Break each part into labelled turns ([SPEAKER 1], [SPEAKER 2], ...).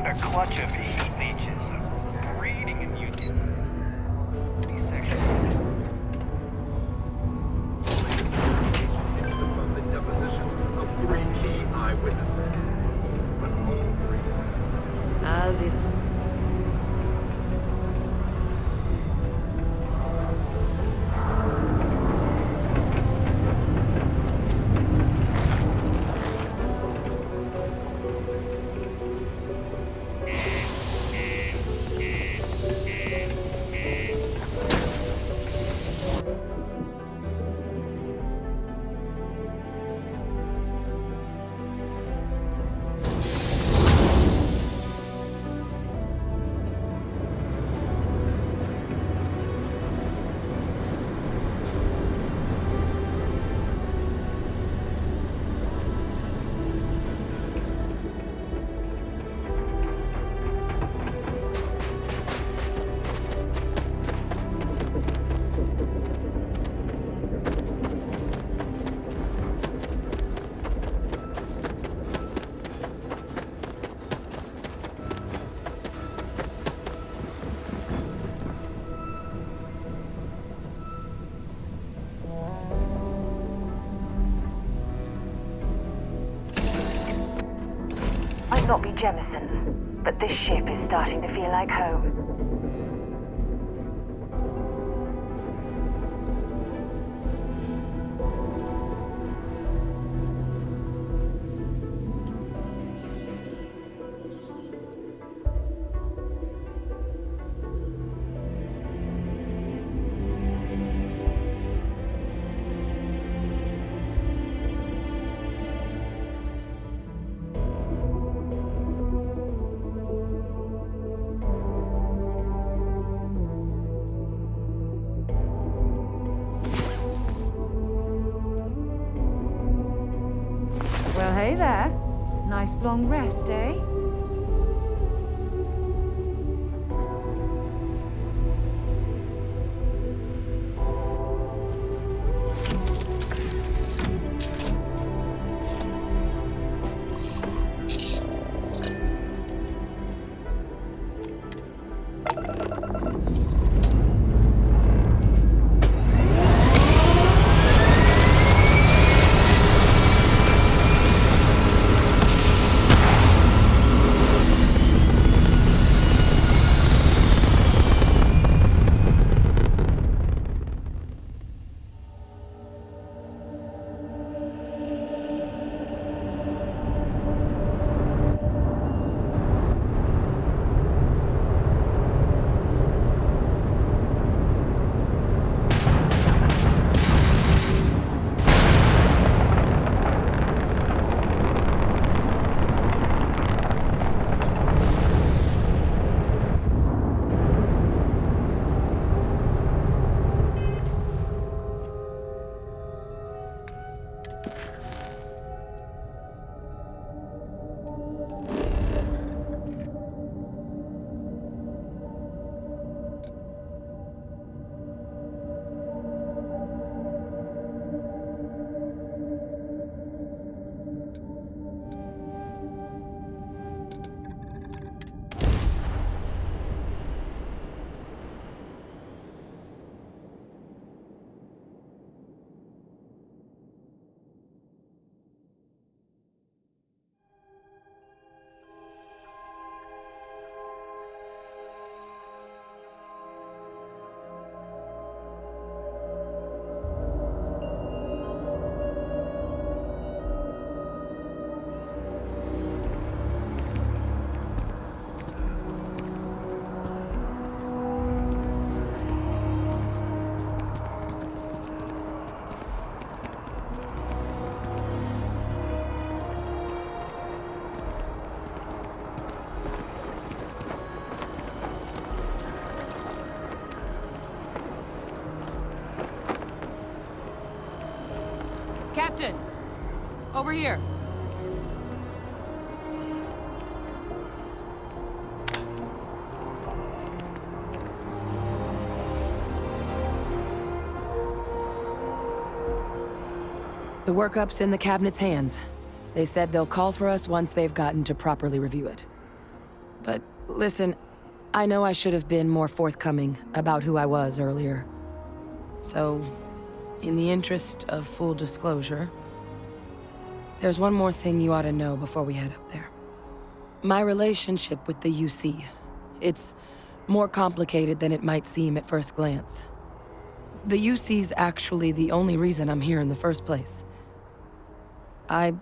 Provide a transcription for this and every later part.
[SPEAKER 1] A clutch of heat leeches breeding in these sections.
[SPEAKER 2] Into the public depositions of 3 key eyewitnesses. But all 3.
[SPEAKER 3] As it.
[SPEAKER 4] Might not be Jemison, but this ship is starting to feel like home.
[SPEAKER 3] Well, hey there. Nice long rest, eh? Captain! Over here!
[SPEAKER 5] The workup's in the cabinet's hands. They said they'll call for us once they've gotten to properly review it. But listen, I know I should have been more forthcoming about who I was earlier. So, in the interest of full disclosure, there's one more thing you ought to know before we head up there. My relationship with the UC, it's more complicated than it might seem at first glance. The UC's actually the only reason I'm here in the first place. I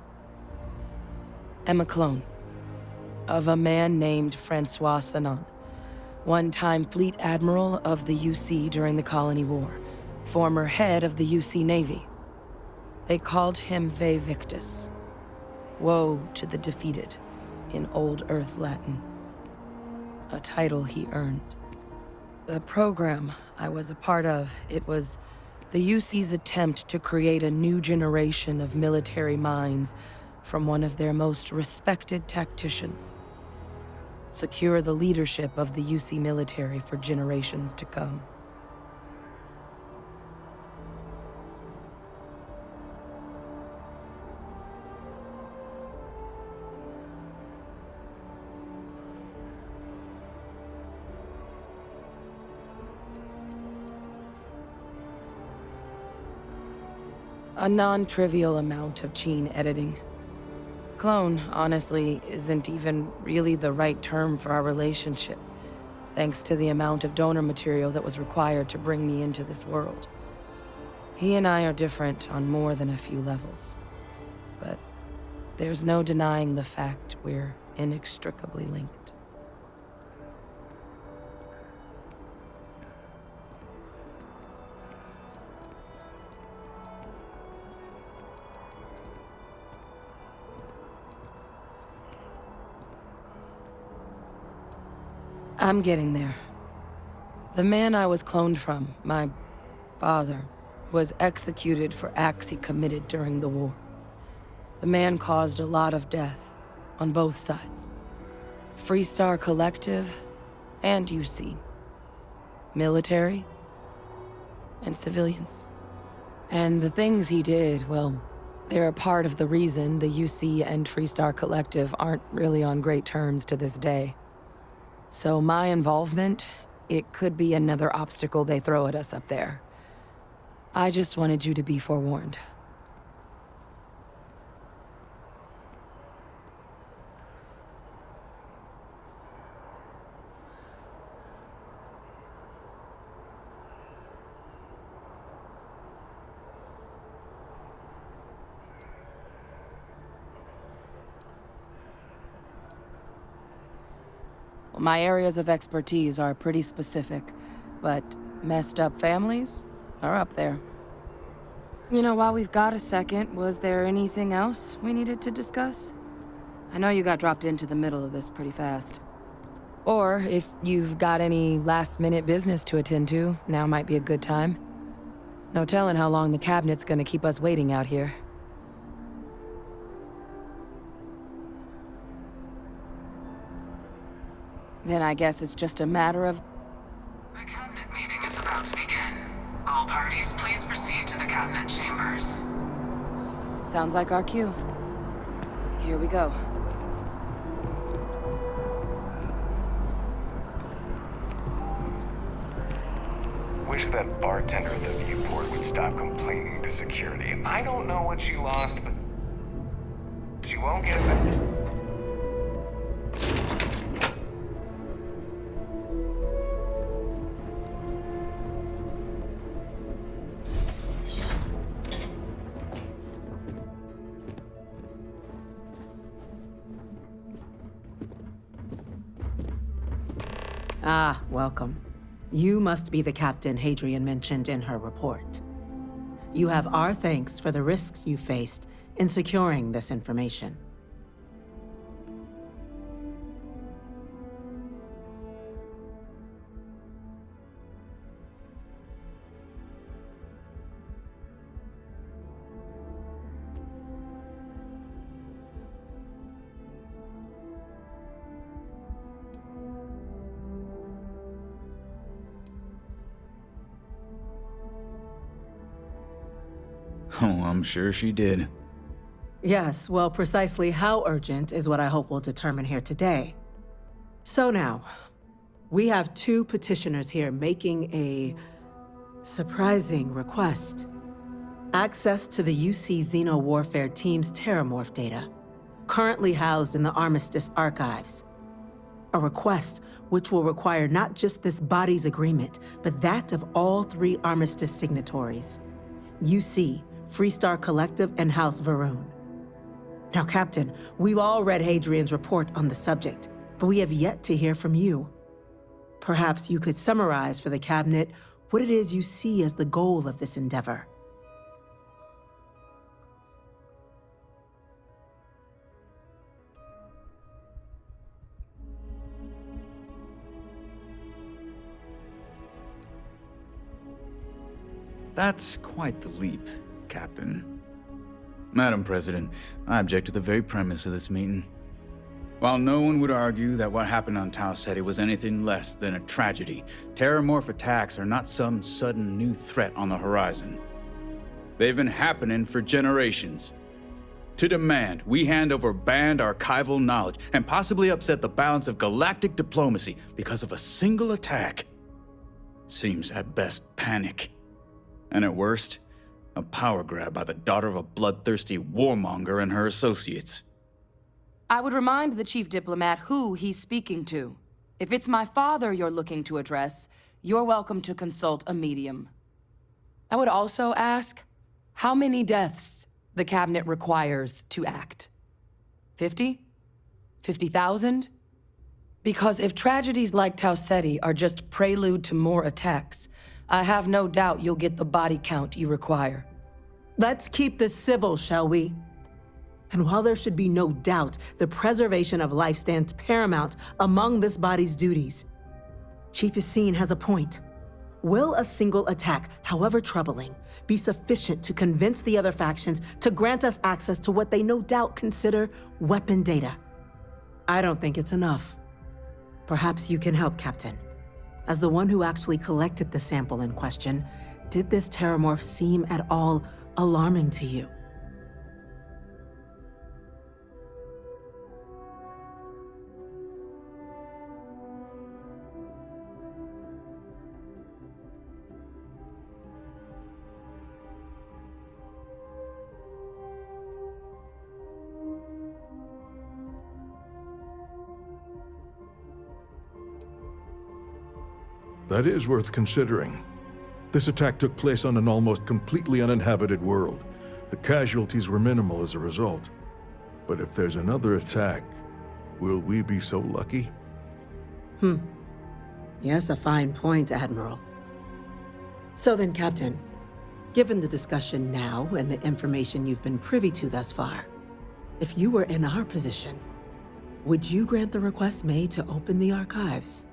[SPEAKER 5] am a clone of a man named Francois Sanon, one-time fleet admiral of the UC during the Colony War, former head of the UC Navy. They called him Ve Victus, woe to the defeated, in Old Earth Latin, a title he earned. The program I was a part of, it was the UC's attempt to create a new generation of military minds from one of their most respected tacticians. Secure the leadership of the UC military for generations to come. A non-trivial amount of gene editing. Clone, honestly, isn't even really the right term for our relationship, thanks to the amount of donor material that was required to bring me into this world. He and I are different on more than a few levels, but there's no denying the fact we're inextricably linked. I'm getting there. The man I was cloned from, my father, was executed for acts he committed during the war. The man caused a lot of death, on both sides. Freestar Collective and UC. Military and civilians. And the things he did, well, they're a part of the reason the UC and Freestar Collective aren't really on great terms to this day. So my involvement, it could be another obstacle they throw at us up there. I just wanted you to be forewarned. My areas of expertise are pretty specific, but messed up families are up there. You know, while we've got a second, was there anything else we needed to discuss? I know you got dropped into the middle of this pretty fast. Or if you've got any last-minute business to attend to, now might be a good time. No telling how long the cabinet's gonna keep us waiting out here. Then I guess it's just a matter of...
[SPEAKER 6] The cabinet meeting is about to begin. All parties, please proceed to the cabinet chambers.
[SPEAKER 5] Sounds like our cue. Here we go.
[SPEAKER 7] Wish that bartender at the viewport would stop complaining to security. I don't know what you lost, but you won't get it back.
[SPEAKER 8] Ah, welcome. You must be the captain Hadrian mentioned in her report. You have our thanks for the risks you faced in securing this information.
[SPEAKER 9] Oh, I'm sure she did.
[SPEAKER 8] Yes, well, precisely how urgent is what I hope we'll determine here today. So now, we have 2 petitioners here making a surprising request. Access to the UC Xeno Warfare Team's Terramorph data, currently housed in the Armistice archives. A request which will require not just this body's agreement, but that of all 3 Armistice signatories. UC, Freestar Collective, and House Varun. Now, Captain, we've all read Hadrian's report on the subject, but we have yet to hear from you. Perhaps you could summarize for the Cabinet what it is you see as the goal of this endeavor.
[SPEAKER 9] That's quite the leap, Captain. Madam President, I object to the very premise of this meeting. While no one would argue that what happened on Tau Ceti was anything less than a tragedy, Terramorph attacks are not some sudden new threat on the horizon. They've been happening for generations. To demand we hand over banned archival knowledge and possibly upset the balance of galactic diplomacy because of a single attack seems at best panic. And at worst, a power grab by the daughter of a bloodthirsty warmonger and her associates.
[SPEAKER 5] I would remind the chief diplomat who he's speaking to. If it's my father you're looking to address, you're welcome to consult a medium. I would also ask how many deaths the Cabinet requires to act. 50? 50,000? Because if tragedies like Tau Ceti are just prelude to more attacks, I have no doubt you'll get the body count you require.
[SPEAKER 8] Let's keep this civil, shall we? And while there should be no doubt the preservation of life stands paramount among this body's duties, Chief Yassine has a point. Will a single attack, however troubling, be sufficient to convince the other factions to grant us access to what they no doubt consider weapon data? I don't think it's enough. Perhaps you can help, Captain. As the one who actually collected the sample in question, did this Terramorph seem at all alarming to you?
[SPEAKER 10] That is worth considering. This attack took place on an almost completely uninhabited world. The casualties were minimal as a result. But if there's another attack, will we be so lucky?
[SPEAKER 8] Yes, a fine point, Admiral. So then, Captain, given the discussion now and the information you've been privy to thus far, if you were in our position, would you grant the request made to open the archives?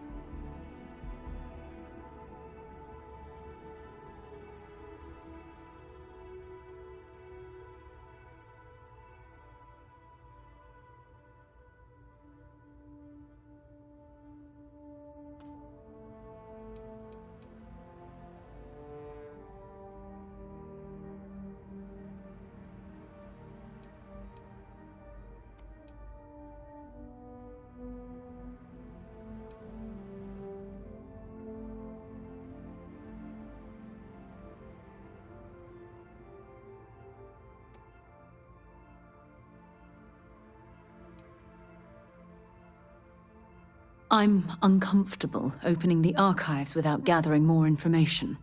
[SPEAKER 3] I'm uncomfortable opening the archives without gathering more information.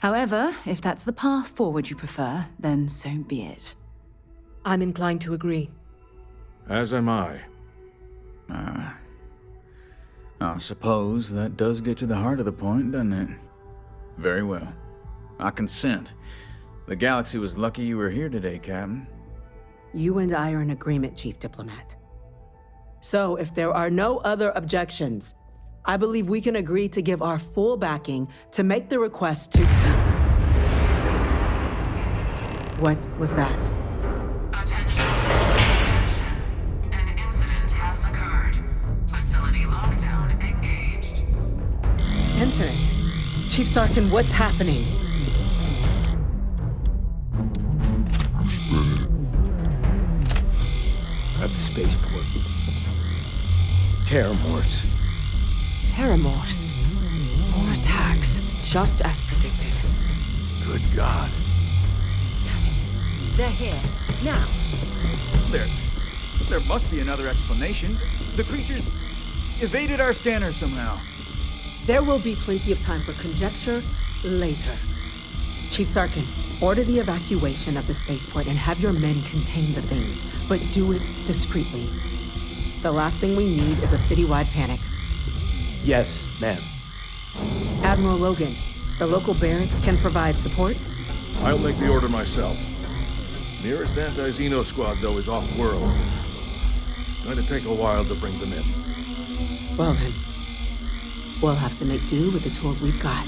[SPEAKER 3] However, if that's the path forward you prefer, then so be it.
[SPEAKER 11] I'm inclined to agree.
[SPEAKER 10] As am I.
[SPEAKER 9] I suppose that does get to the heart of the point, doesn't it? Very well. I consent. The galaxy was lucky you were here today, Captain.
[SPEAKER 8] You and I are in agreement, Chief Diplomat. So, if there are no other objections, I believe we can agree to give our full backing to make the request to... What was that?
[SPEAKER 6] Attention. Attention. An incident has occurred. Facility lockdown engaged.
[SPEAKER 8] Incident? Chief Sarkin, what's happening?
[SPEAKER 12] At the spaceport. Terramorphs.
[SPEAKER 5] Terramorphs. More attacks, just as predicted.
[SPEAKER 10] Good God.
[SPEAKER 3] Damn it. They're here. Now.
[SPEAKER 9] There must be another explanation. The creatures evaded our scanner somehow.
[SPEAKER 8] There will be plenty of time for conjecture later. Chief Sarkin, order the evacuation of the spaceport and have your men contain the things, but do it discreetly. The last thing we need is a citywide panic.
[SPEAKER 12] Yes, ma'am.
[SPEAKER 8] Admiral Logan, the local barracks can provide support?
[SPEAKER 10] I'll make the order myself. Nearest anti-Xeno squad, though, is off-world. Going to take a while to bring them in.
[SPEAKER 8] Well then, we'll have to make do with the tools we've got.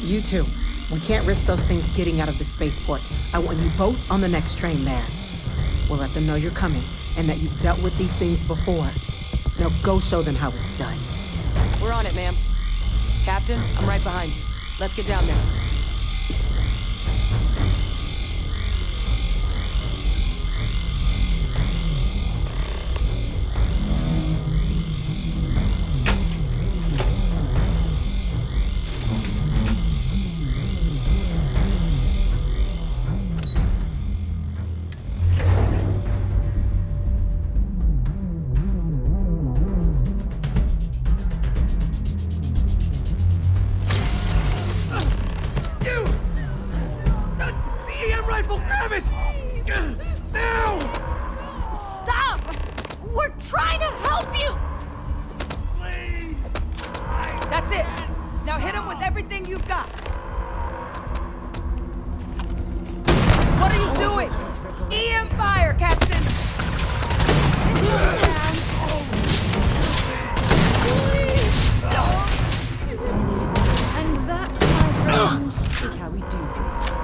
[SPEAKER 8] You two, we can't risk those things getting out of the spaceport. I want you both on the next train there. We'll let them know you're coming and that you've dealt with these things before. Now go show them how it's done.
[SPEAKER 5] We're on it, ma'am. Captain, I'm right behind you. Let's get down there. That's it. Now hit him with everything you've got. What are you doing? EM fire, Captain!
[SPEAKER 3] And that, my friend, is how we do things.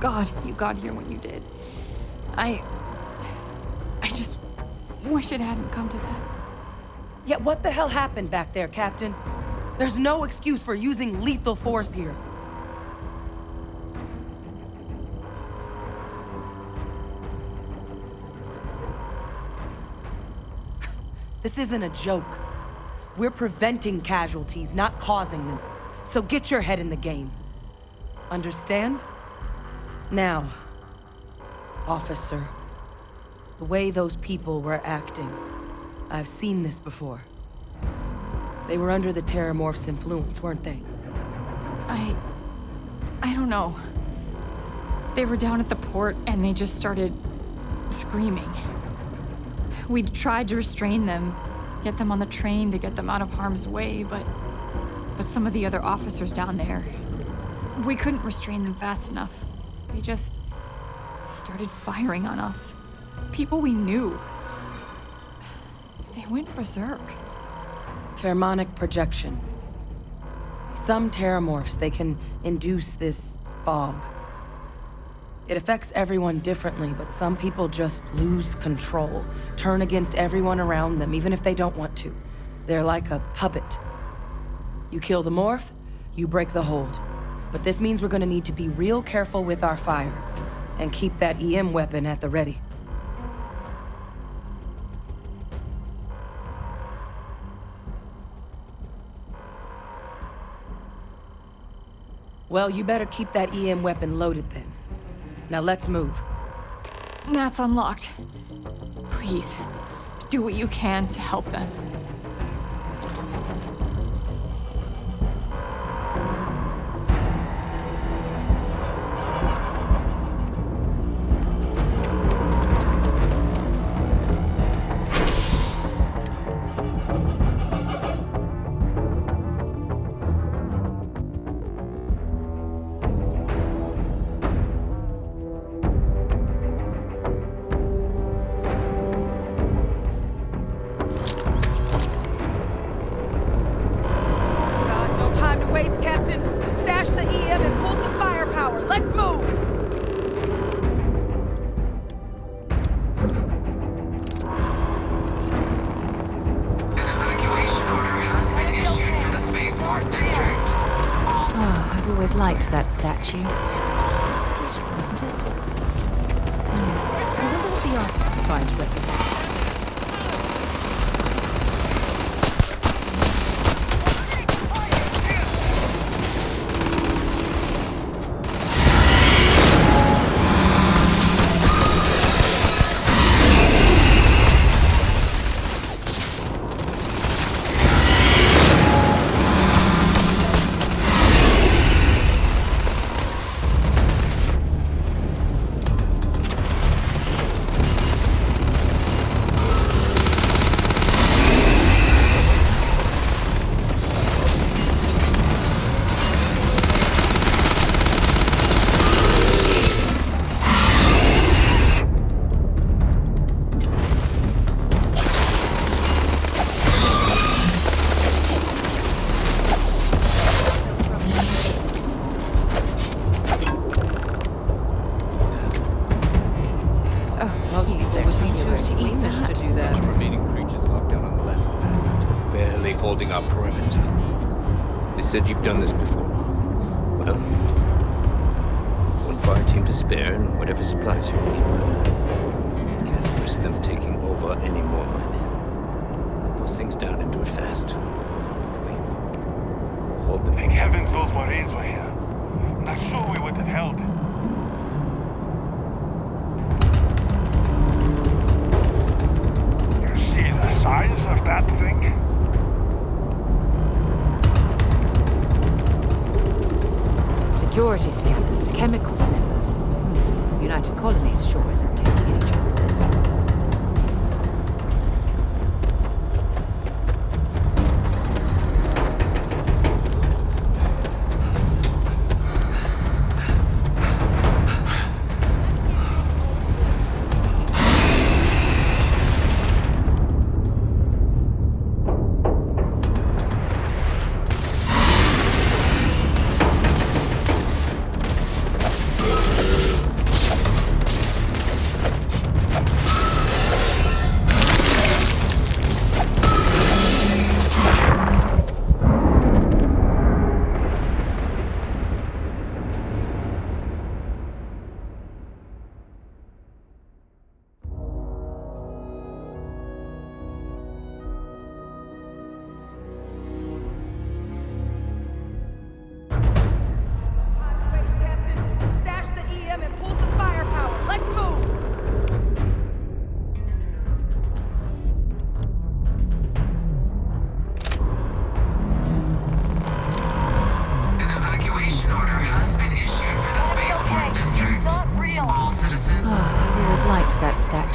[SPEAKER 13] God you got here when you did. I just wish it hadn't come to that.
[SPEAKER 5] Yeah, what the hell happened back there, Captain? There's no excuse for using lethal force here. This isn't a joke. We're preventing casualties, not causing them. So get your head in the game. Understand? Now, officer, the way those people were acting, I've seen this before. They were under the Terramorph's influence, weren't they?
[SPEAKER 13] I don't know. They were down at the port and they just started screaming. We tried to restrain them, get them on the train to get them out of harm's way, but some of the other officers down there, we couldn't restrain them fast enough. They just started firing on us. People we knew. They went berserk.
[SPEAKER 5] Pheromonic projection. Some Terramorphs, they can induce this fog. It affects everyone differently, but some people just lose control, turn against everyone around them, even if they don't want to. They're like a puppet. You kill the morph, you break the hold. But this means we're gonna need to be real careful with our fire, and keep that EM weapon at the ready. Well, you better keep that EM weapon loaded then. Now let's move.
[SPEAKER 13] Nat's unlocked. Please, do what you can to help them.
[SPEAKER 3] That statue. It's beautiful, isn't it? I wonder what the artist was trying to represent.
[SPEAKER 12] Holding our perimeter. They said you've done this before. Well, one fire team to spare and whatever supplies you need. Can't risk them taking over any more, my men. Put those things down and do it fast. Hold them.
[SPEAKER 14] Thank heavens those Marines were here. Not sure we would have held. You see the size of that thing?
[SPEAKER 3] Security scanners, chemical sniffers. United Colonies sure isn't taking any chances.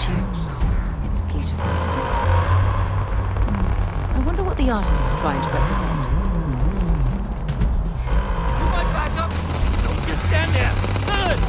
[SPEAKER 3] statue. It's beautiful, isn't it? I wonder what the artist was trying to represent.
[SPEAKER 14] You might back up. Don't just stand there. Good.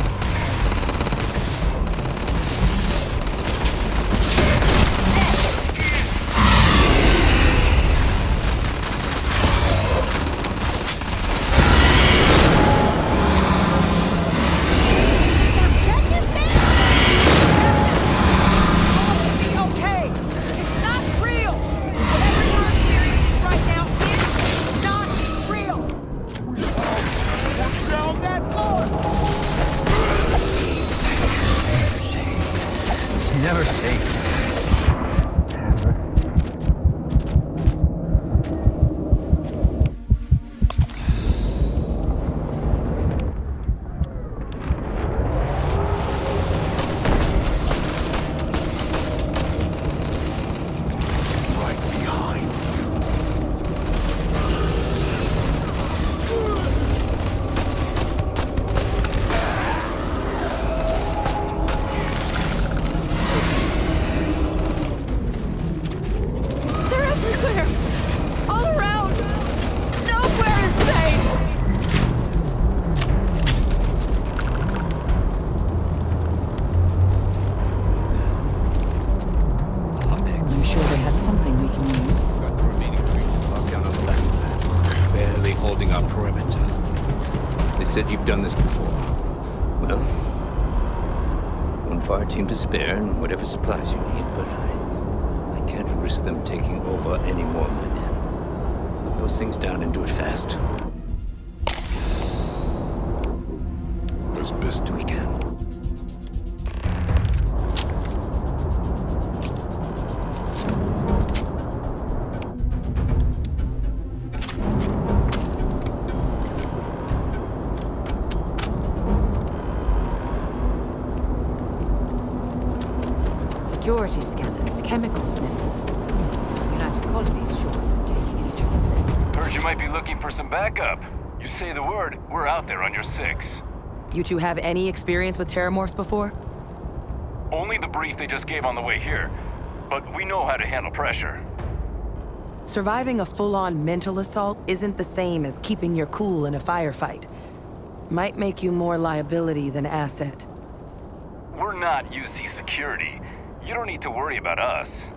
[SPEAKER 15] Never safe.
[SPEAKER 12] Said you've done this before. Well, one fire team to spare and whatever supplies you need, but I can't risk them taking over any more of my men. Put those things down and do it fast. As best we can.
[SPEAKER 3] Security scanners, chemical sniffers. United Colonies sure isn't taking any chances.
[SPEAKER 7] Heard you might be looking for some backup. You say the word, we're out there on your 6.
[SPEAKER 5] You two have any experience with terramorphs before?
[SPEAKER 7] Only the brief they just gave on the way here. But we know how to handle pressure.
[SPEAKER 5] Surviving a full-on mental assault isn't the same as keeping your cool in a firefight. Might make you more liability than asset.
[SPEAKER 7] We're not UC security. You don't need to worry about us.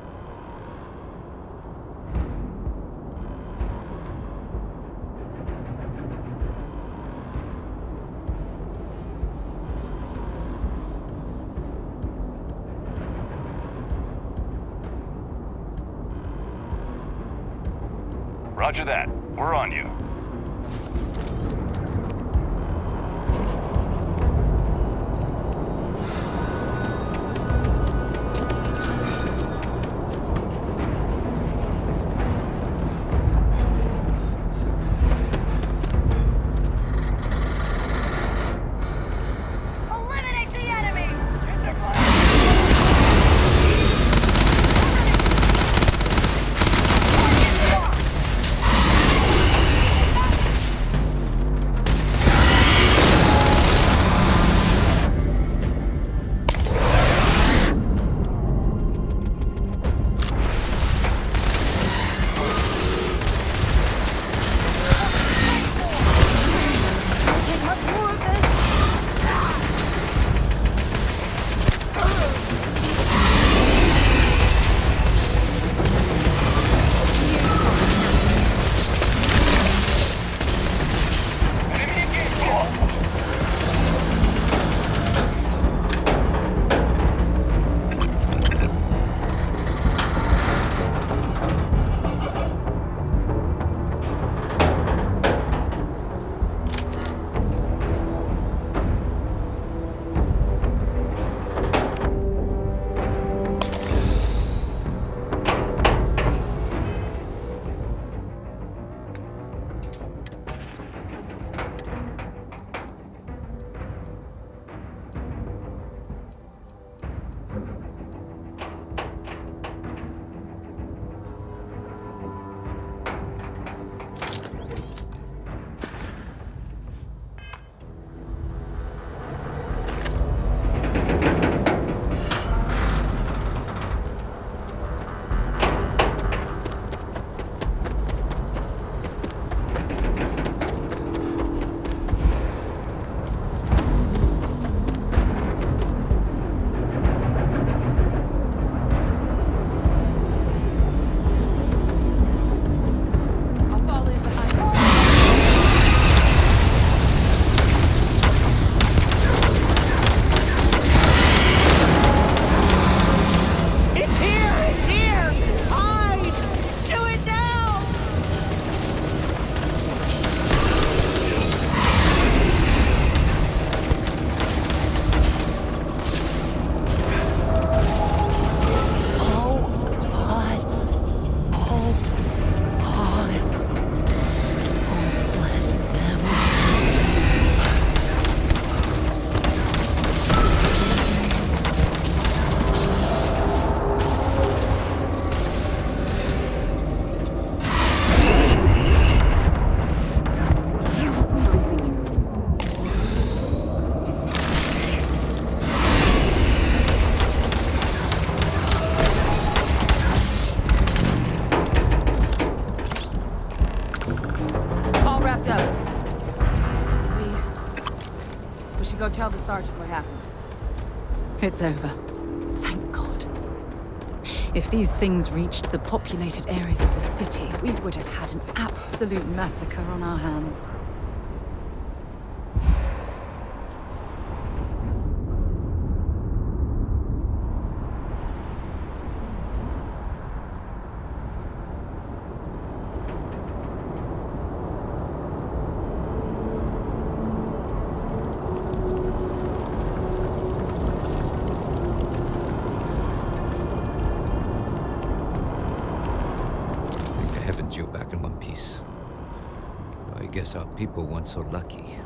[SPEAKER 7] Roger that. We're on you.
[SPEAKER 5] We should go tell the sergeant what happened.
[SPEAKER 3] It's over. Thank God. If these things reached the populated areas of the city, we would have had an absolute massacre on our hands.
[SPEAKER 12] You're back in one piece. I guess our people weren't so lucky.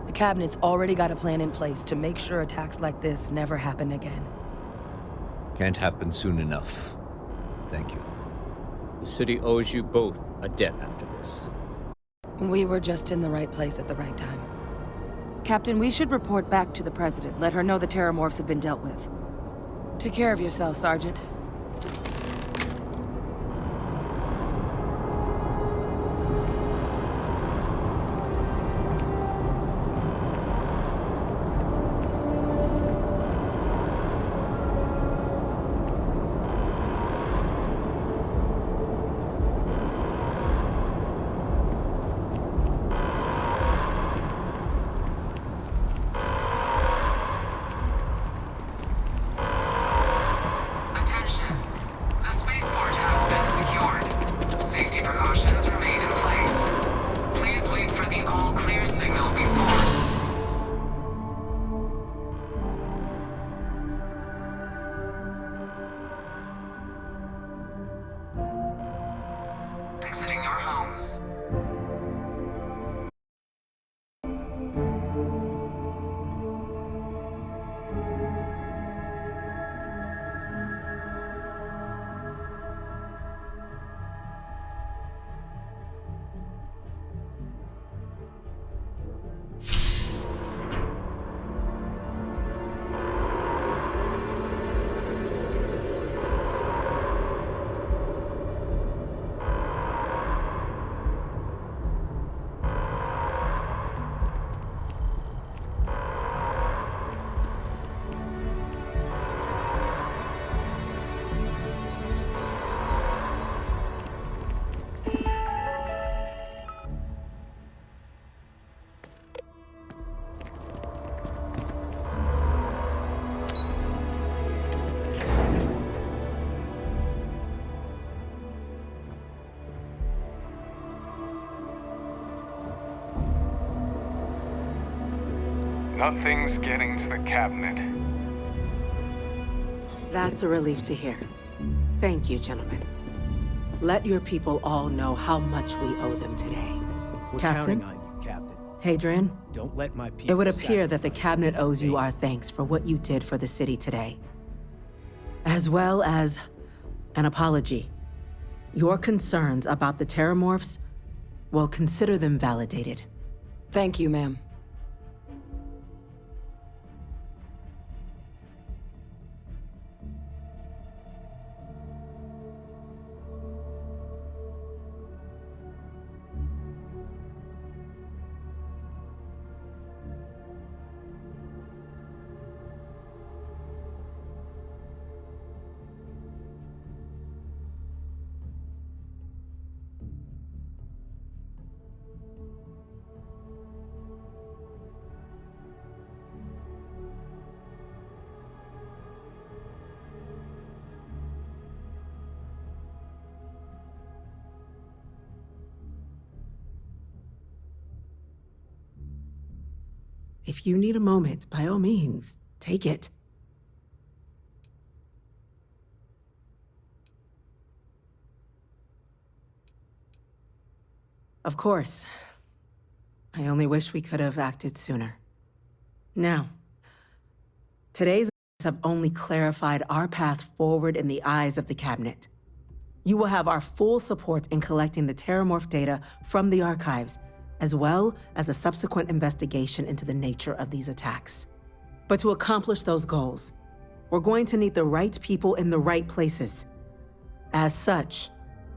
[SPEAKER 5] The Cabinet's already got a plan in place to make sure attacks like this never happen again.
[SPEAKER 12] Can't happen soon enough. Thank you. The city owes you both a debt after this.
[SPEAKER 5] We were just in the right place at the right time. Captain, we should report back to the President. Let her know the Terramorphs have been dealt with. Take care of yourself, Sergeant.
[SPEAKER 6] Exiting your homes.
[SPEAKER 7] Nothing's getting to the cabinet.
[SPEAKER 8] That's a relief to hear. Thank you, gentlemen. Let your people all know how much we owe them today.
[SPEAKER 16] We're
[SPEAKER 8] Captain?
[SPEAKER 16] counting on you, Captain.
[SPEAKER 8] Hadrian?
[SPEAKER 16] Don't let my people
[SPEAKER 8] It would appear that the
[SPEAKER 16] sacrifice
[SPEAKER 8] Cabinet
[SPEAKER 16] their
[SPEAKER 8] owes you
[SPEAKER 16] faith.
[SPEAKER 8] our thanks for what you did for the city today. As well as an apology. Your concerns about the Terramorphs, well, consider them validated.
[SPEAKER 5] Thank you, ma'am.
[SPEAKER 8] If you need a moment, by all means, take it. Of course. I only wish we could have acted sooner. Now, today's events have only clarified our path forward in the eyes of the Cabinet. You will have our full support in collecting the Terramorph data from the archives, as well as a subsequent investigation into the nature of these attacks. But to accomplish those goals, we're going to need the right people in the right places. As such,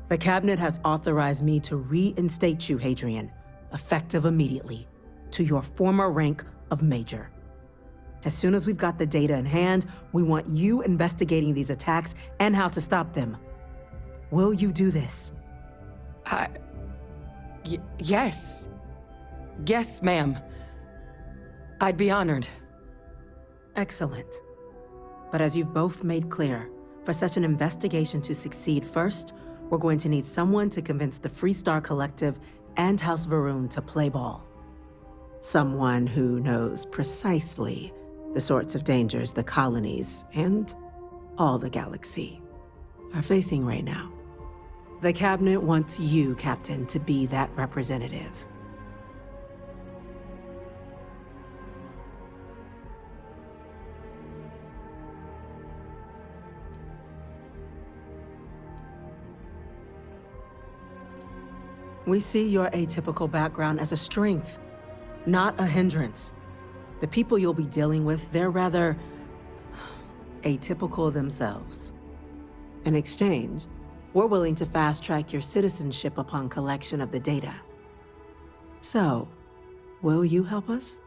[SPEAKER 8] the Cabinet has authorized me to reinstate you, Hadrian, effective immediately, to your former rank of Major. As soon as we've got the data in hand, we want you investigating these attacks and how to stop them. Will you do this?
[SPEAKER 5] Yes. Yes, ma'am. I'd be honored.
[SPEAKER 8] Excellent. But as you've both made clear, for such an investigation to succeed first, we're going to need someone to convince the Freestar Collective and House Varun to play ball. Someone who knows precisely the sorts of dangers the colonies and all the galaxy are facing right now. The Cabinet wants you, Captain, to be that representative. We see your atypical background as a strength, not a hindrance. The people you'll be dealing with, they're rather atypical themselves. In exchange, we're willing to fast-track your citizenship upon collection of the data. So, will you help us?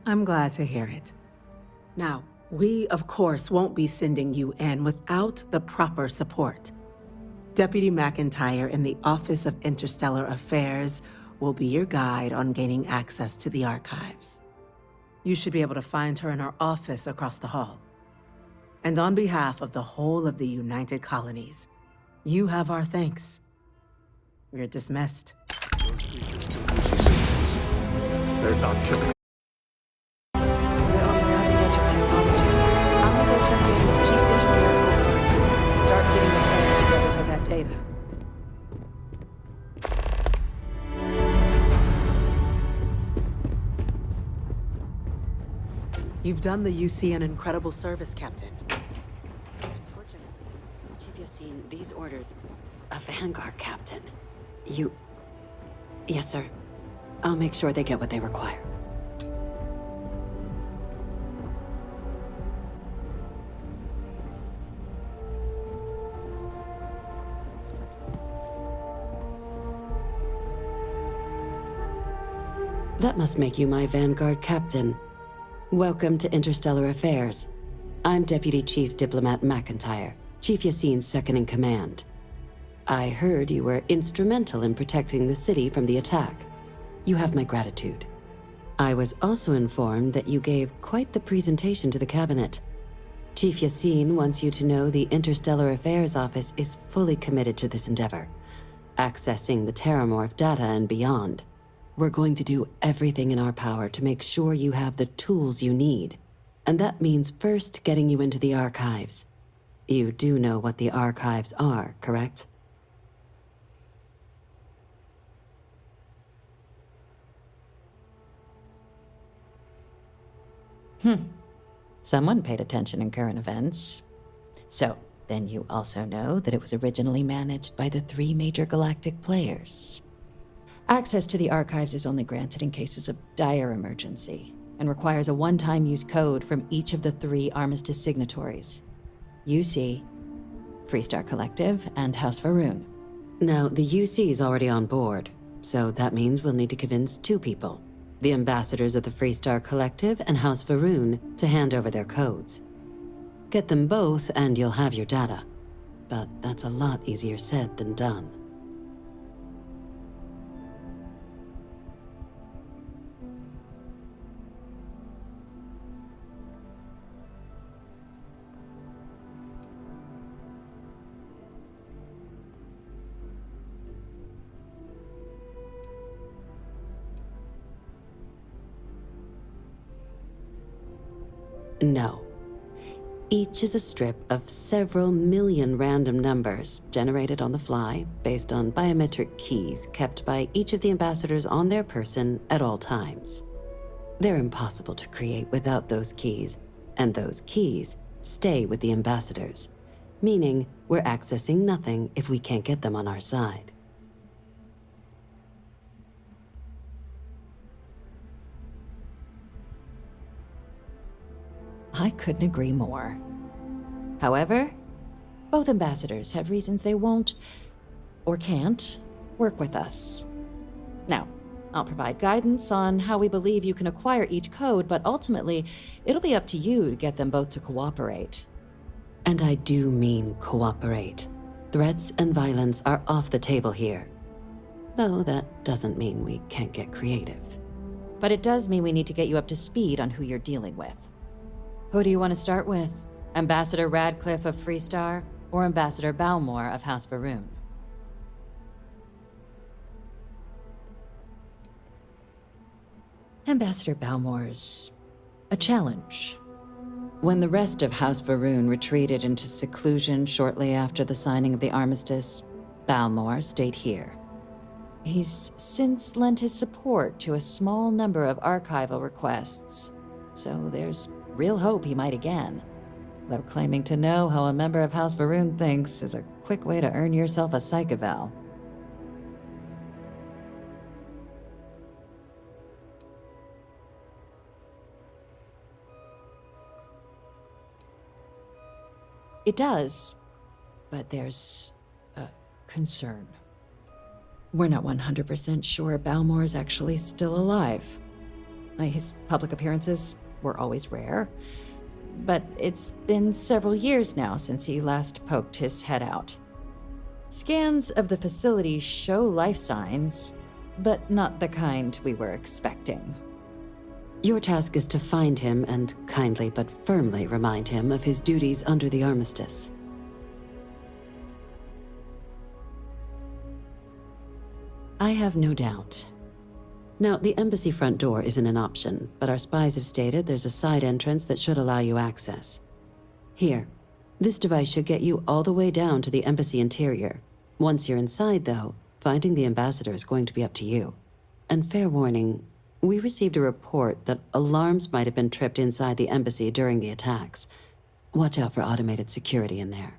[SPEAKER 8] I'm glad to hear it. Now, we, of course, won't be sending you in without the proper support. Deputy McIntyre in the Office of Interstellar Affairs will be your guide on gaining access to the archives. You should be able to find her in her office across the hall. And on behalf of the whole of the United Colonies, you have our thanks. You're dismissed.
[SPEAKER 10] They're not killing.
[SPEAKER 5] We're on the cutting edge of technology. I'm gonna go to site and first engineer program. Start getting the plan together for that data.
[SPEAKER 8] You've done the UC an incredible service, Captain.
[SPEAKER 16] Chief Yassine, these orders... A Vanguard captain. You... Yes, sir. I'll make sure they get what they require. That must make you my Vanguard captain. Welcome to Interstellar Affairs. I'm Deputy Chief Diplomat McIntyre, Chief Yassine's second-in-command. I heard you were instrumental in protecting the city from the attack. You have my gratitude. I was also informed that you gave quite the presentation to the Cabinet. Chief Yassine wants you to know the Interstellar Affairs Office is fully committed to this endeavor, accessing the Terramorph data and beyond. We're going to do everything in our power to make sure you have the tools you need. And that means first getting you into the archives. You do know what the archives are, correct?
[SPEAKER 17] Someone paid attention in current events. So, then you also know that it was originally managed by the 3 major galactic players. Access to the archives is only granted in cases of dire emergency, and requires a one-time use code from each of the 3 armistice signatories. UC, Freestar Collective, and House Varun.
[SPEAKER 16] Now, the UC is already on board, so that means we'll need to convince 2 people. The ambassadors of the Freestar Collective and House Varun to hand over their codes. Get them both and you'll have your data. But that's a lot easier said than done. No. Each is a strip of several million random numbers generated on the fly based on biometric keys kept by each of the ambassadors on their person at all times. They're impossible to create without those keys, and those keys stay with the ambassadors, meaning we're accessing nothing if we can't get them on our side.
[SPEAKER 17] I couldn't agree more. However, both ambassadors have reasons they won't, or can't, work with us. Now, I'll provide guidance on how we believe you can acquire each code, but ultimately, it'll be up to you to get them both to cooperate.
[SPEAKER 16] And I do mean cooperate. Threats and violence are off the table here. Though that doesn't mean we can't get creative.
[SPEAKER 17] But it does mean we need to get you up to speed on who you're dealing with. Who do you want to start with? Ambassador Radcliffe of Freestar, or Ambassador Balmore of House Varun? Ambassador Balmore's a challenge. When the rest of House Varun retreated into seclusion shortly after the signing of the armistice, Balmore stayed here. He's since lent his support to a small number of archival requests, so there's real hope he might again. Though claiming to know how a member of House Varun thinks is a quick way to earn yourself a psych eval. It does, but there's a concern. We're not 100% sure Balmore's actually still alive. His public appearances were always rare, but it's been several years now since he last poked his head out. Scans of the facility show life signs, but not the kind we were expecting.
[SPEAKER 16] Your task is to find him and kindly but firmly remind him of his duties under the armistice. I have no doubt. Now, the embassy front door isn't an option, but our spies have stated there's a side entrance that should allow you access. Here, this device should get you all the way down to the embassy interior. Once you're inside, though, finding the ambassador is going to be up to you. And fair warning, we received a report that alarms might have been tripped inside the embassy during the attacks. Watch out for automated security in there.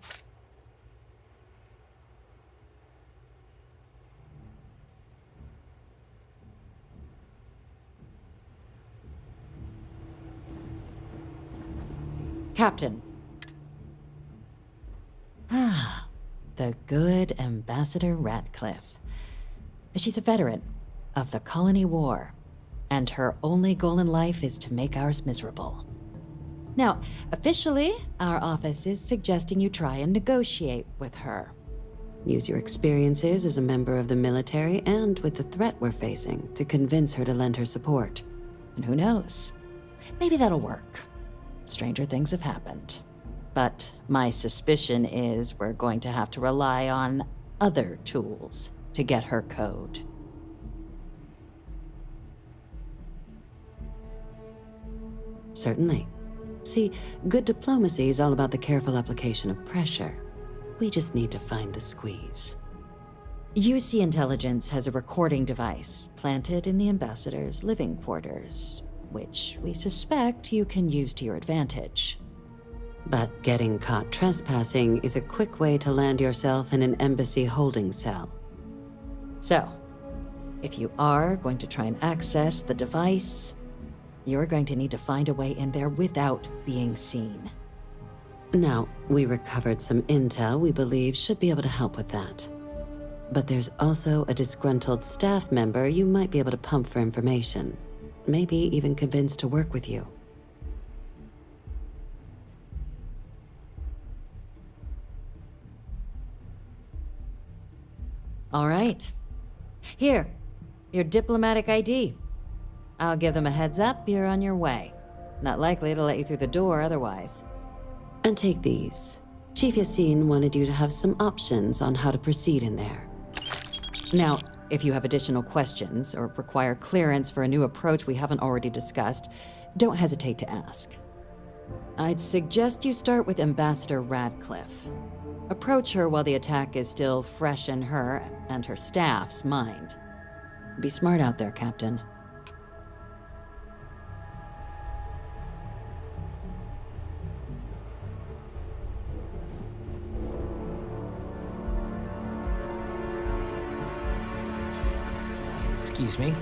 [SPEAKER 17] Captain. Ah, the good Ambassador Radcliffe. She's a veteran of the Colony War, and her only goal in life is to make ours miserable. Now, officially, our office is suggesting you try and negotiate with her.
[SPEAKER 16] Use your experiences as a member of the military and with the threat we're facing to convince her to lend her support.
[SPEAKER 17] And who knows? Maybe that'll work. Stranger things have happened. But my suspicion is we're going to have to rely on other tools to get her code.
[SPEAKER 16] Certainly. See, good diplomacy is all about the careful application of pressure. We just need to find the squeeze.
[SPEAKER 17] UC Intelligence has a recording device planted in the ambassador's living quarters, which we suspect you can use to your advantage.
[SPEAKER 16] But getting caught trespassing is a quick way to land yourself in an embassy holding cell.
[SPEAKER 17] So, if you are going to try and access the device, you're going to need to find a way in there without being seen.
[SPEAKER 16] Now, we recovered some intel we believe should be able to help with that. But there's also a disgruntled staff member you might be able to pump for information. Maybe even convince to work with you.
[SPEAKER 17] All right. Here, your diplomatic ID. I'll give them a heads up you're on your way. Not likely to let you through the door otherwise.
[SPEAKER 16] And take these. Chief Yassine wanted you to have some options on how to proceed in there.
[SPEAKER 17] Now, if you have additional questions or require clearance for a new approach we haven't already discussed, don't hesitate to ask. I'd suggest you start with Ambassador Radcliffe. Approach her while the attack is still fresh in her and her staff's mind. Be smart out there, Captain.
[SPEAKER 12] Excuse me.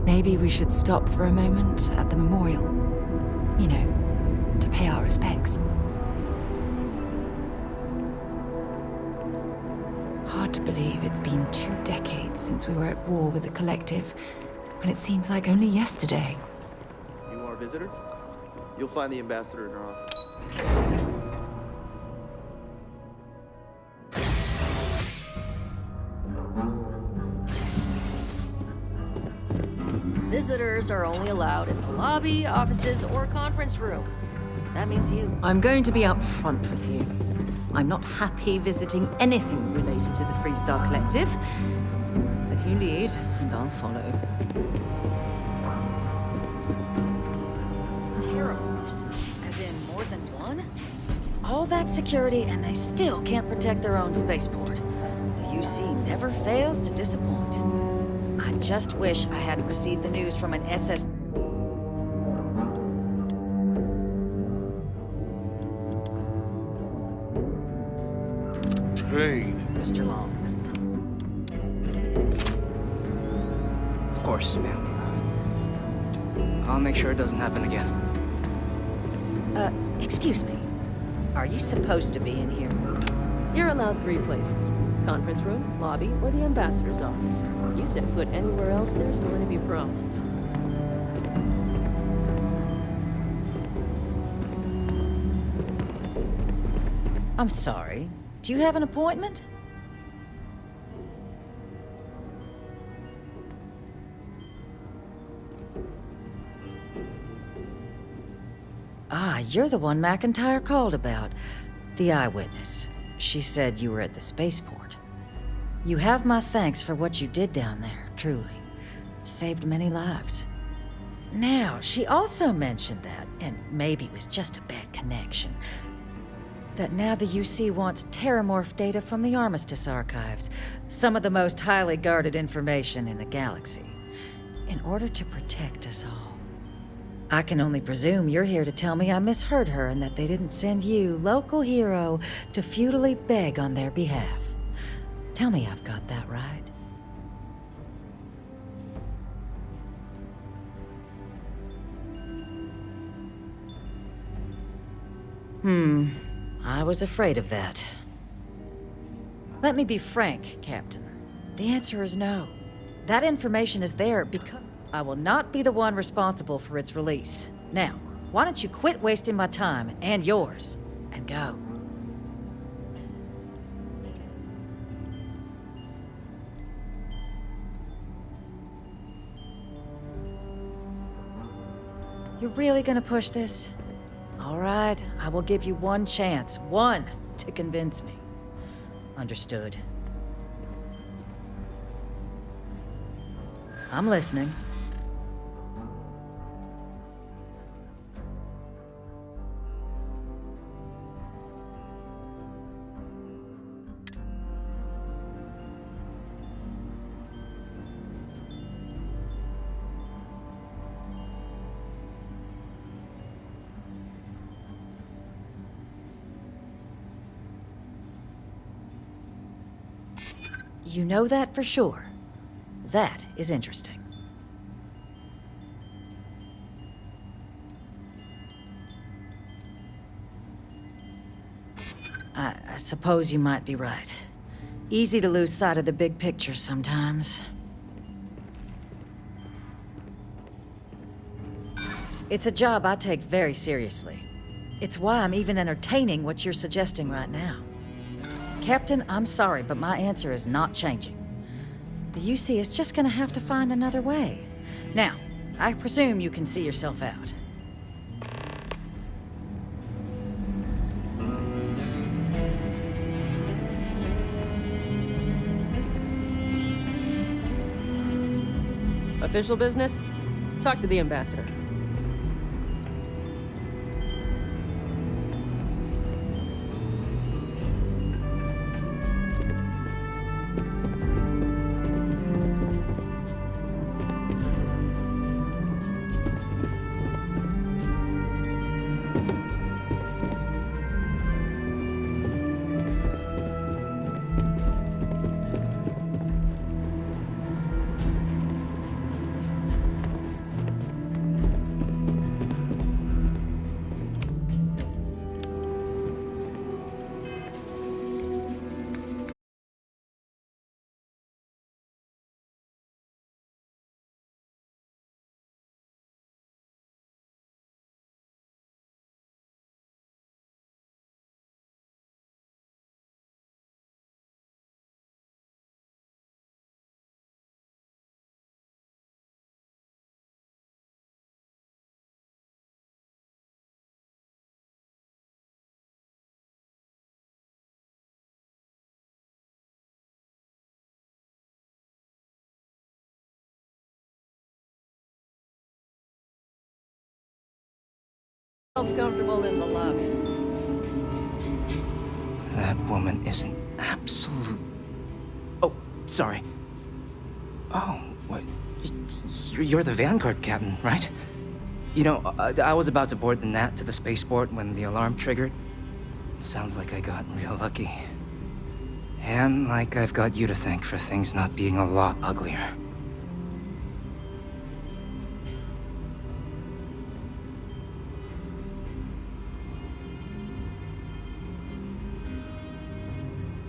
[SPEAKER 3] Maybe we should stop for a moment at the memorial. You know, to pay our respects. Hard to believe it's been 2 decades since we were at war with the Collective. when it seems like only yesterday.
[SPEAKER 18] You are a visitor? You'll find the ambassador in her office.
[SPEAKER 19] Visitors are only allowed in the lobby, offices, or conference room. That means you.
[SPEAKER 3] I'm going to be upfront with you. I'm not happy visiting anything related to the Freestar Collective. But you lead, and I'll follow.
[SPEAKER 20] Terrors? As in more than one? All that security, and they still can't protect their own spaceport. The UC never fails to disappoint. I just wish I hadn't received the news from an SS...
[SPEAKER 10] Hey.
[SPEAKER 20] Mr. Long.
[SPEAKER 21] Of course, ma'am. I'll make sure it doesn't happen again.
[SPEAKER 20] Excuse me. Are you supposed to be in here?
[SPEAKER 19] You're allowed 3 places. Conference room, lobby, or the ambassador's office. You set foot anywhere else, there's going to be problems.
[SPEAKER 20] I'm sorry. Do you have an appointment? Ah, you're the one McIntyre called about. The eyewitness. She said you were at the spaceport. You have my thanks for what you did down there, truly. Saved many lives. Now, she also mentioned that, and maybe it was just a bad connection, that now the UC wants terramorph data from the Armistice archives, some of the most highly guarded information in the galaxy, in order to protect us all. I can only presume you're here to tell me I misheard her and that they didn't send you, local hero, to futilely beg on their behalf. Tell me I've got that right. I was afraid of that. Let me be frank, Captain. The answer is no. That information is there because I will not be the one responsible for its release. Now, why don't you quit wasting my time and yours, and go? You're really gonna push this? All right, I will give you one chance, one, to convince me. Understood. I'm listening. You know that for sure. That is interesting. I suppose you might be right. Easy to lose sight of the big picture sometimes. It's a job I take very seriously. It's why I'm even entertaining what you're suggesting right now. Captain, I'm sorry, but my answer is not changing. The UC is just gonna have to find another way. Now, I presume you can see yourself out.
[SPEAKER 19] Official business? Talk to the ambassador. yourselves comfortable in the lobby.
[SPEAKER 21] That woman is an absolute... Oh, sorry. Oh, what? You're the Vanguard captain, right? You know, I was about to board the Nat to the spaceport when the alarm triggered. Sounds like I got real lucky. And like I've got you to thank for things not being a lot uglier.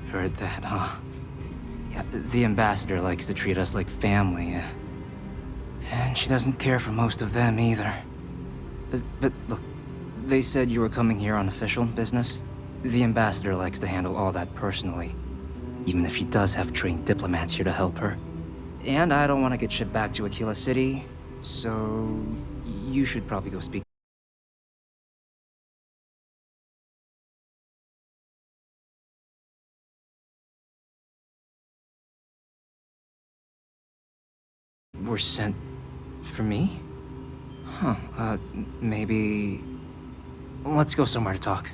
[SPEAKER 21] Heard that, huh? Yeah, the ambassador likes to treat us like family, and she doesn't care for most of them either. But look, they said you were coming here on official business. The ambassador likes to handle all that personally, even if she does have trained diplomats here to help her. And I don't want to get shipped back to Aquila City, so you should probably go speak. Were sent for me? Huh, maybe... Let's go somewhere to talk.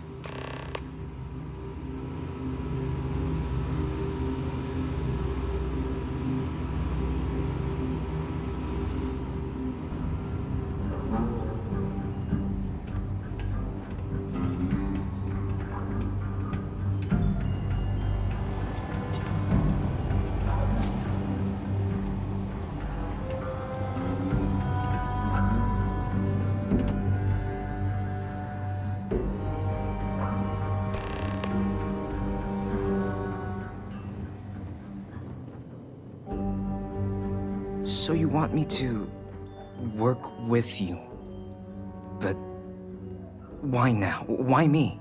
[SPEAKER 21] So you want me to work with you? But why now? Why me?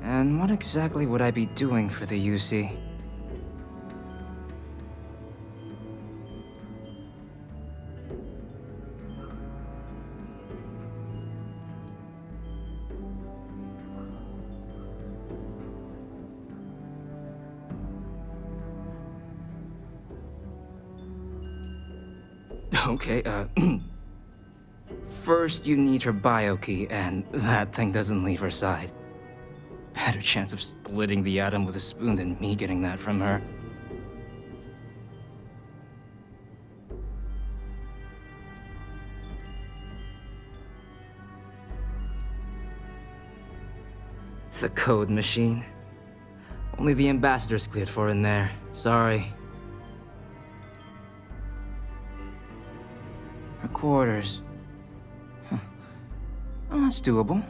[SPEAKER 21] And what exactly would I be doing for the UC? Okay, first you need her bio key, and that thing doesn't leave her side. Better chance of splitting the atom with a spoon than me getting that from her. The code machine. Only the ambassador's cleared for in there. Sorry. Her quarters. Huh. Well, that's doable.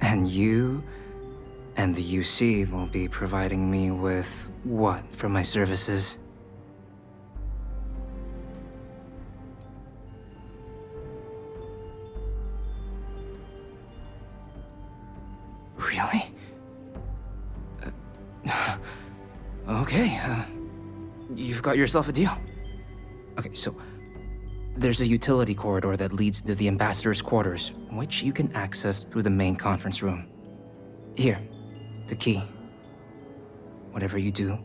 [SPEAKER 21] And you and the UC will be providing me with what for my services? Really? Okay, you've got yourself a deal. Okay, so there's a utility corridor that leads to the ambassador's quarters, which you can access through the main conference room. Here, the key. Whatever you do,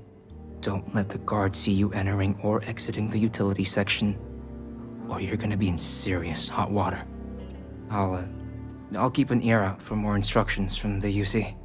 [SPEAKER 21] don't let the guards see you entering or exiting the utility section, or you're gonna be in serious hot water. I'll keep an ear out for more instructions from the UC.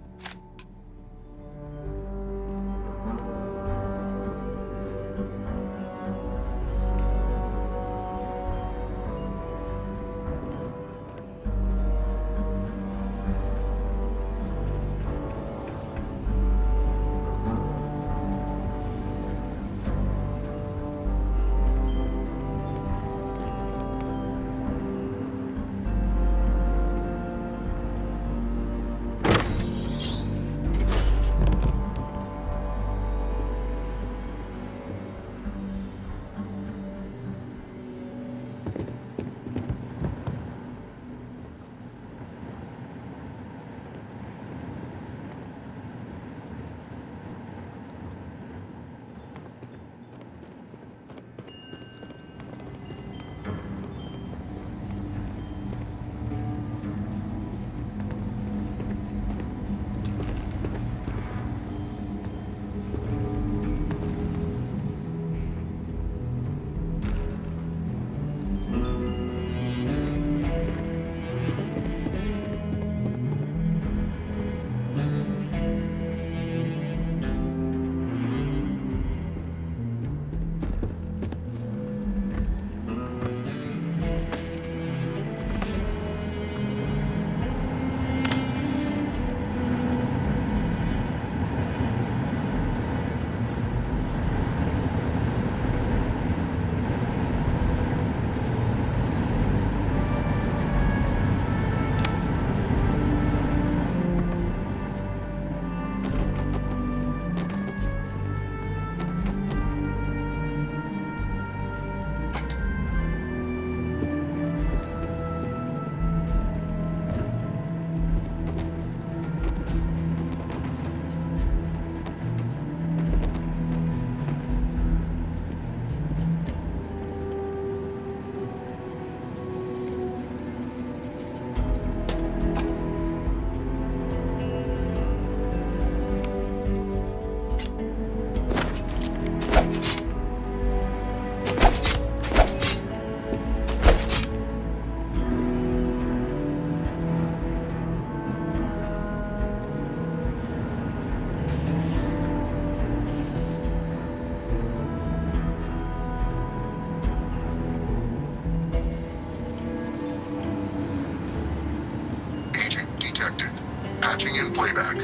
[SPEAKER 14] playback.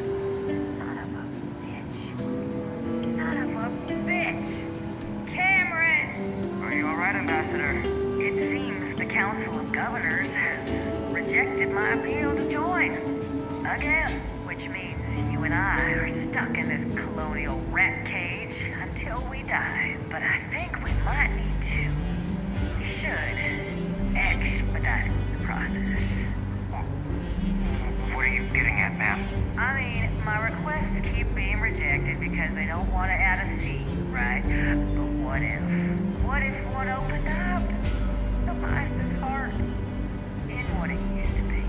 [SPEAKER 4] Cameron!
[SPEAKER 6] Are you alright, Ambassador?
[SPEAKER 4] It seems the Council of Governors has rejected my appeal to join. Again. Which means you and I are stuck in this colonial rat cage until we die. But I think we might need to. We should expedite the process.
[SPEAKER 6] What are you getting at, ma'am?
[SPEAKER 4] I mean, my requests keep being rejected because they don't want to add a seat, right? But what if one opened up? The Meister's heart in what it used to be.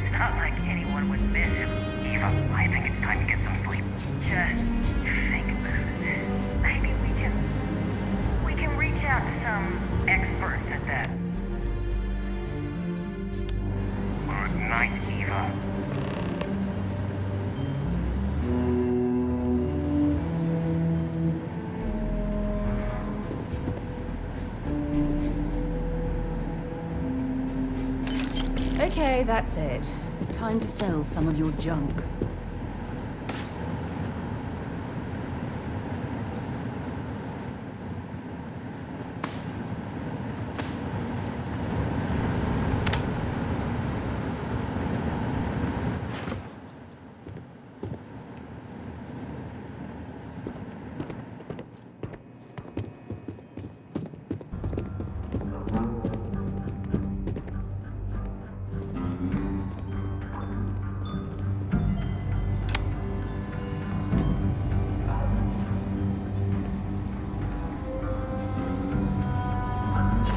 [SPEAKER 4] It's not like anyone would miss him.
[SPEAKER 6] Eva, I think it's time to get some sleep.
[SPEAKER 4] Just think about it. Maybe we can reach out to some experts at that.
[SPEAKER 6] Good night, Eva.
[SPEAKER 3] Okay, that's it. Time to sell some of your junk.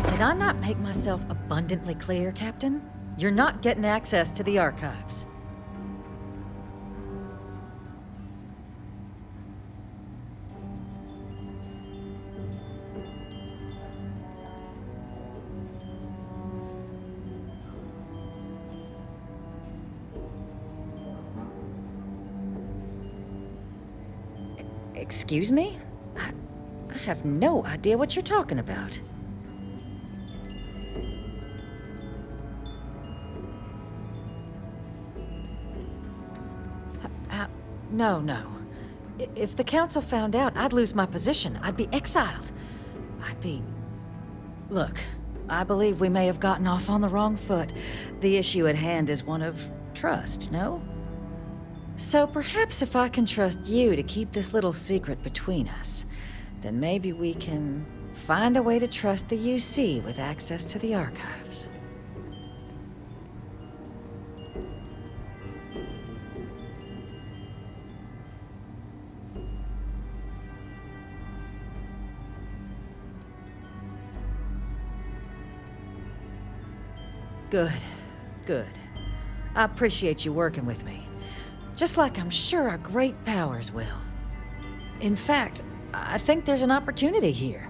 [SPEAKER 20] Did I not make myself abundantly clear, Captain? You're not getting access to the archives. Excuse me? I have no idea what you're talking about. No. If the council found out, I'd lose my position. I'd be exiled. Look, I believe we may have gotten off on the wrong foot. The issue at hand is one of trust, no? So perhaps if I can trust you to keep this little secret between us, then maybe we can find a way to trust the UC with access to the archives. Good. I appreciate you working with me. Just like I'm sure our great powers will. In fact, I think there's an opportunity here.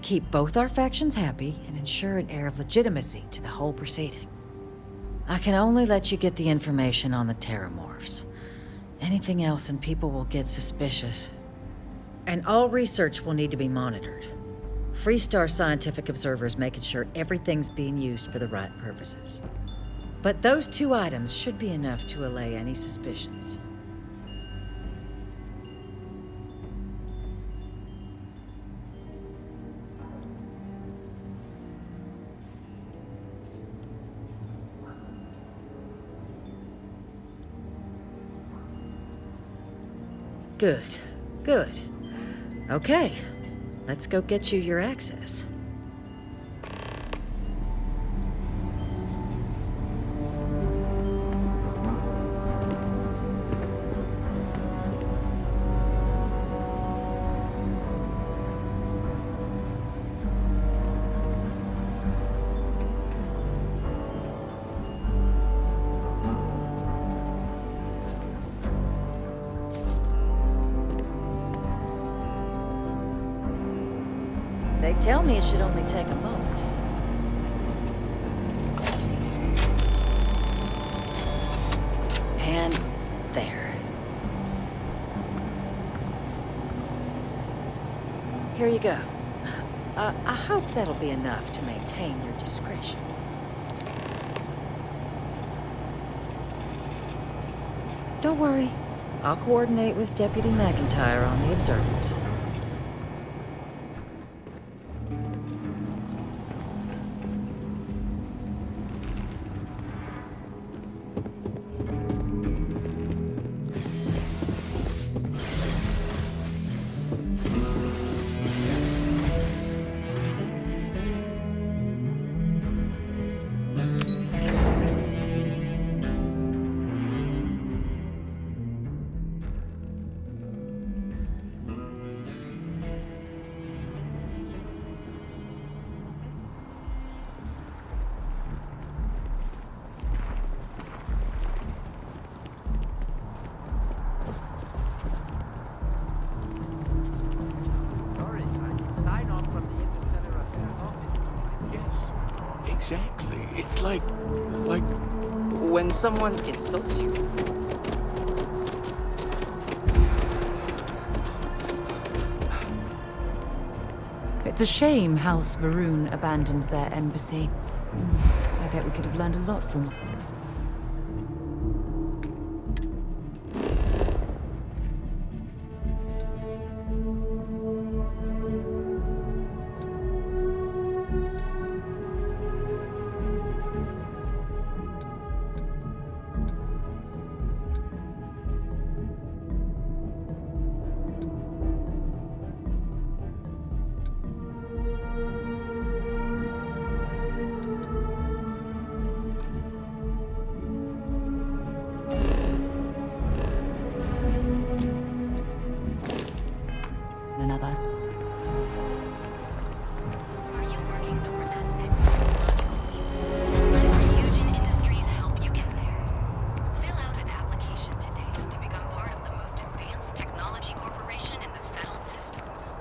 [SPEAKER 20] Keep both our factions happy and ensure an air of legitimacy to the whole proceeding. I can only let you get the information on the Terramorphs. Anything else and people will get suspicious. And all research will need to be monitored. Freestar scientific observers making sure everything's being used for the right purposes. But those 2 items should be enough to allay any suspicions. Good. Okay, let's go get you your access. They tell me it should only take a moment. And there. Here you go. I hope that'll be enough to maintain your discretion. Don't worry. I'll coordinate with Deputy McIntyre on the observers.
[SPEAKER 2] Exactly. It's like...
[SPEAKER 1] When someone insults you.
[SPEAKER 3] It's a shame House Varun abandoned their embassy. I bet we could have learned a lot from them. Another.
[SPEAKER 22] Are you working toward that next technological leap? Then let Warlegendttv Industries help you get there. Fill out an application today to become part of the most advanced technology corporation in the settled systems.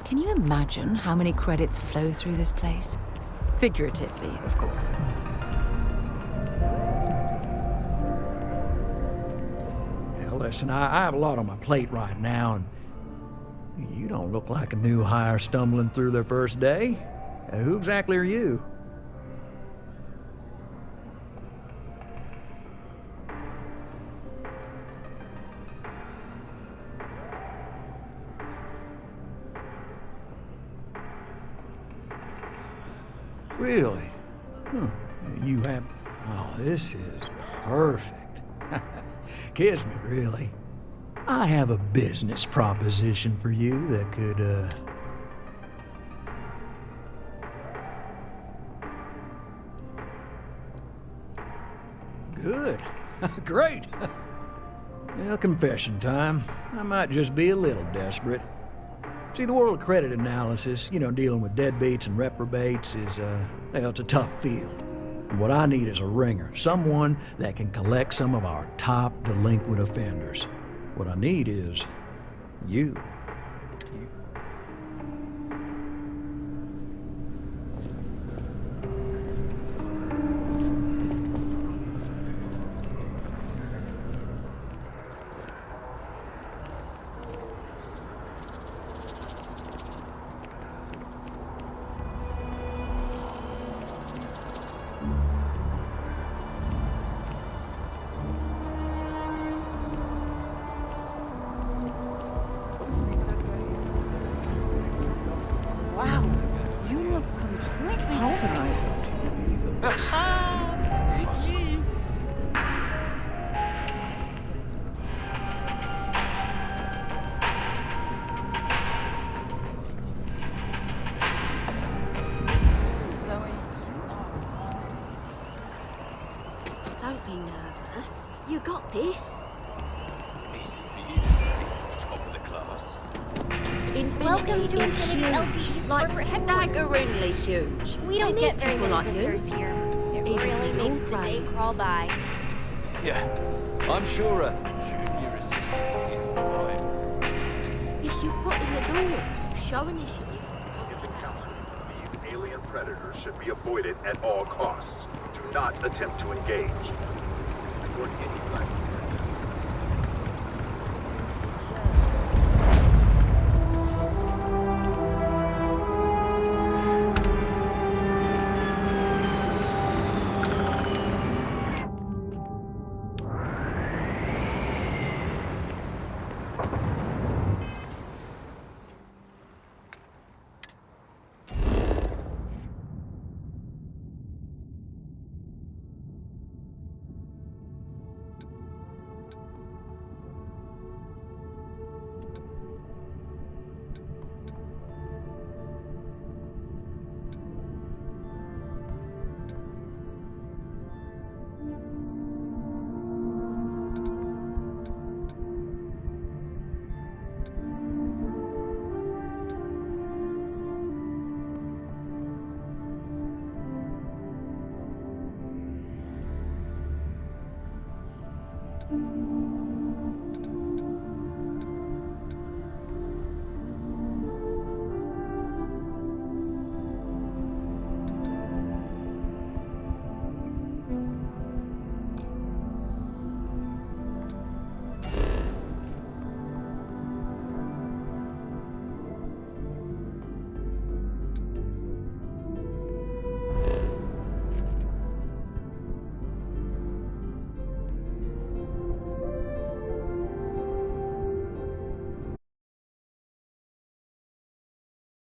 [SPEAKER 3] Can you imagine how many credits flow through this place? Figuratively, of course.
[SPEAKER 23] Listen, I have a lot on my plate right now, and you don't look like a new hire stumbling through their first day. Who exactly are you? Really? You have... Oh, this is perfect. Kiss me, really. I have a business proposition for you that could, Good. Great. Well, confession time. I might just be a little desperate. See, the world of credit analysis, dealing with deadbeats and reprobates is, it's a tough field. What I need is a ringer, someone that can collect some of our top delinquent offenders. What I need is you.
[SPEAKER 3] Wow, you look completely
[SPEAKER 10] How can I help you be the best?
[SPEAKER 24] Don't be nervous. You got this.
[SPEAKER 2] Easy for you to say. Top of the class.
[SPEAKER 24] Welcome to Infinity
[SPEAKER 22] LTD's corporate
[SPEAKER 24] staggeringly huge.
[SPEAKER 22] We don't get very many
[SPEAKER 24] like you.
[SPEAKER 22] visitors here. It
[SPEAKER 24] Even
[SPEAKER 22] really
[SPEAKER 24] your
[SPEAKER 22] makes the day
[SPEAKER 24] friends.
[SPEAKER 22] crawl by.
[SPEAKER 2] Yeah, I'm sure a junior assistant is fine.
[SPEAKER 24] It's your foot in the door. Show initiative.
[SPEAKER 2] In the council, these alien predators should be avoided at all costs. Do not attempt to engage. Report any